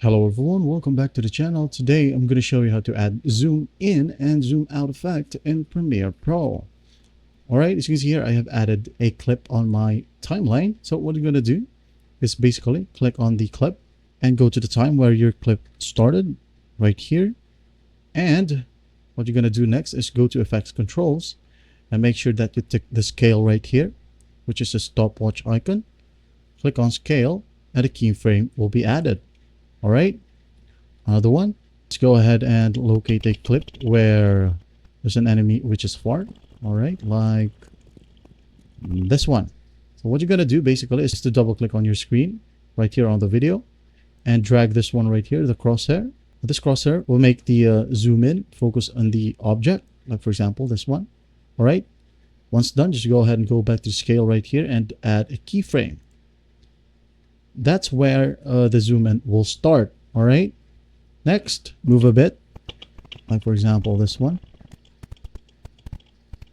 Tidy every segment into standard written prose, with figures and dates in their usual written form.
Hello everyone, welcome back to the channel. Today I'm going to show you how to add zoom in and zoom out effect in Premiere Pro. Alright, as you can see here, I have added a clip on my timeline. So what you're going to do is basically click on the clip and go to the time where your clip started right here. And what you're going to do next is go to Effects Controls and make sure that you tick the scale right here, which is a stopwatch icon. Click on scale and a keyframe will be added. All right, another one. Let's go ahead and locate a clip where there's an enemy which is far. All right, like this one. So what you're going to do basically is to double click on your screen right here on the video and drag this one right here, the crosshair. This crosshair will make the zoom in focus on the object, like for example, this one. All right, once done, just go ahead and go back to scale right here and add a keyframe. That's where the zoom in will start. All right, next, move a bit, like for example this one.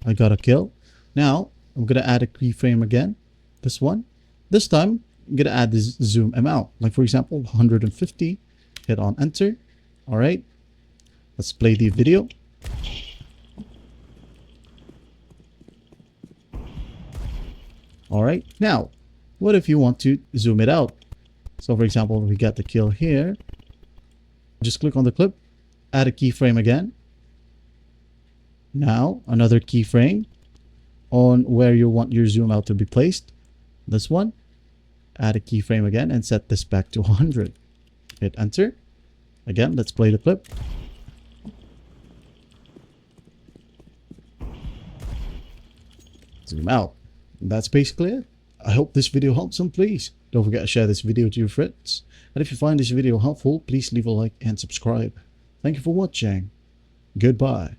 I got a kill. Now I'm gonna add a keyframe again, this one. This time I'm gonna add this zoom amount, like for example 150. Hit on enter. All right, let's play the video. All right, now what if you want to zoom it out? So for example, we got the kill here. Just click on the clip, add a keyframe again. Now another keyframe on where you want your zoom out to be placed. This one, add a keyframe again and set this back to 100. Hit enter. Again, let's play the clip. Zoom out. That's basically it. I hope this video helps, and please don't forget to share this video to your friends. And if you find this video helpful, please leave a like and subscribe. Thank you for watching. Goodbye.